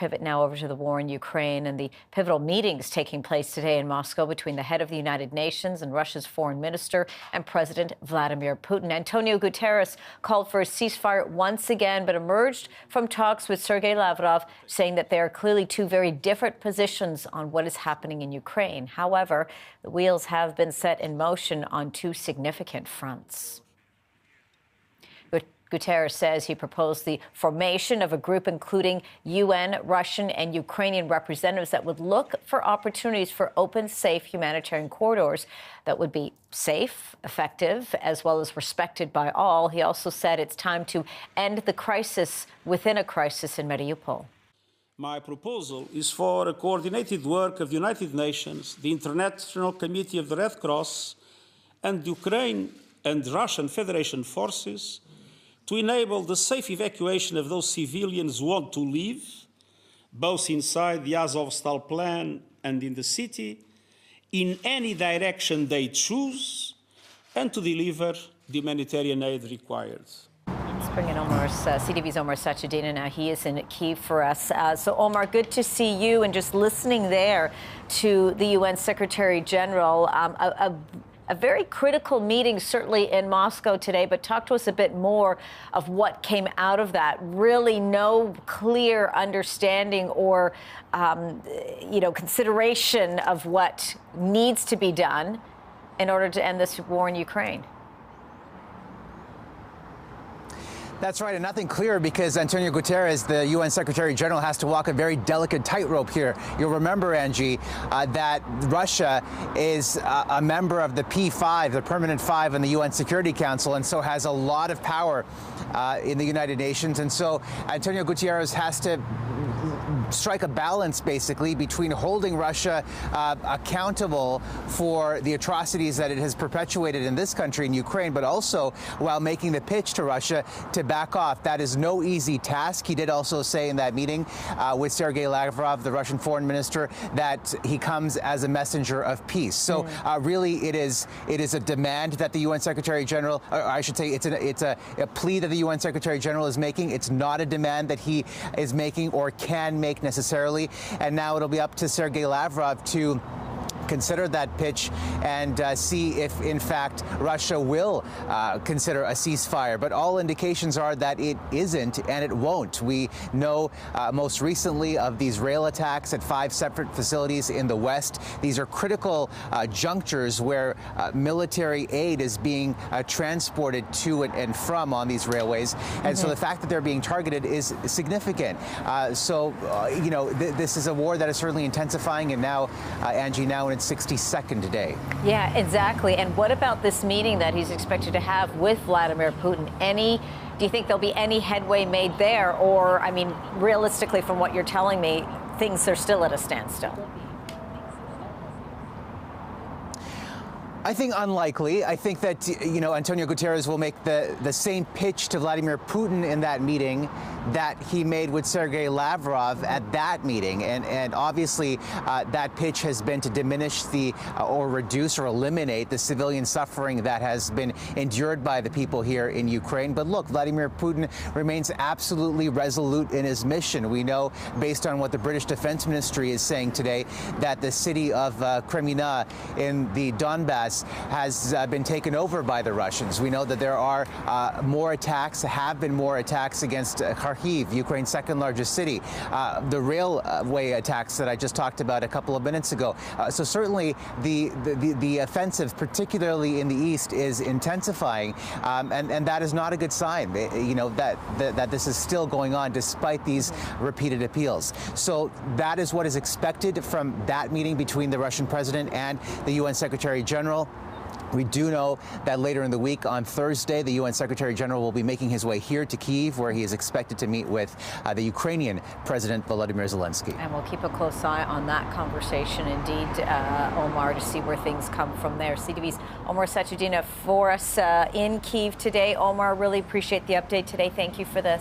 pivot now over to the war in Ukraine and the pivotal meetings taking place today in Moscow between the head of the United Nations and Russia's foreign minister and President Vladimir Putin. Antonio Guterres called for a ceasefire once again, but emerged from talks with Sergei Lavrov, saying that there are clearly two very different positions on what is happening in Ukraine. However, the wheels have been set in motion on two significant fronts. Guterres says he proposed the formation of a group including UN, Russian and Ukrainian representatives that would look for opportunities for open, safe humanitarian corridors that would be safe, effective, as well as respected by all. He also said it's time to end the crisis within a crisis in Mariupol. My proposal is for a coordinated work of the United Nations, the International Committee of the Red Cross, and Ukraine and Russian Federation forces to enable the safe evacuation of those civilians who want to leave, both inside the Azovstal plan and in the city, in any direction they choose, and to deliver the humanitarian aid required. Let's bring in CTV's Omar Sachedina now. He is in Kyiv for us. So, Omar, good to see you. And just listening there to the UN Secretary General, a very critical meeting, certainly in Moscow today, but talk to us a bit more of what came out of that. Really no clear understanding or, consideration of what needs to be done in order to end this war in Ukraine. That's right, and nothing clear because Antonio Guterres, the UN Secretary General, has to walk a very delicate tightrope here. You'll remember, Angie, that Russia is a member of the P5, the Permanent Five in the UN Security Council, and so has a lot of power in the United Nations. And so Antonio Guterres has to strike a balance, basically, between holding Russia accountable for the atrocities that it has perpetuated in this country, in Ukraine, but also while making the pitch to Russia to back off. That is no easy task. He did also say in that meeting with Sergei Lavrov, the Russian foreign minister, that he comes as a messenger of peace. So really, it is a demand that the UN Secretary General, or I should say, it's a plea that the UN Secretary General is making. It's not a demand that he is making or can make necessarily. And now it'll be up to Sergei Lavrov to consider that pitch and see if, in fact, Russia will consider a ceasefire. But all indications are that it isn't and it won't. We know most recently of these rail attacks at 5 separate facilities in the West. These are critical junctures where military aid is being transported to and from on these railways. And so the fact that they're being targeted is significant. This is a war that is certainly intensifying. And now, Angie, now in its 62nd day. Yeah, exactly. And what about this meeting that he's expected to have with Vladimir Putin? Do you think there'll be any headway made there? Or, I mean, realistically, from what you're telling me, things are still at a standstill? I think unlikely. I think that, Antonio Guterres will make the same pitch to Vladimir Putin in that meeting that he made with Sergei Lavrov at that meeting. And obviously, that pitch has been to diminish or reduce or eliminate the civilian suffering that has been endured by the people here in Ukraine. But look, Vladimir Putin remains absolutely resolute in his mission. We know, based on what the British Defense Ministry is saying today, that the city of Kremina in the Donbass has been taken over by the Russians. We know that there are more attacks, have been more attacks against Kyiv, Ukraine's second largest city. The railway attacks that I just talked about a couple of minutes ago. So certainly the offensive, particularly in the east, is intensifying, and that is not a good sign. That this is still going on despite these repeated appeals. So that is what is expected from that meeting between the Russian president and the UN Secretary General. We do know that later in the week, on Thursday, the UN Secretary General will be making his way here to Kyiv, where he is expected to meet with the Ukrainian President Volodymyr Zelensky. And we'll keep a close eye on that conversation, indeed, Omar, to see where things come from there. CTV's Omar Sachedina for us in Kyiv today. Omar, really appreciate the update today. Thank you for this.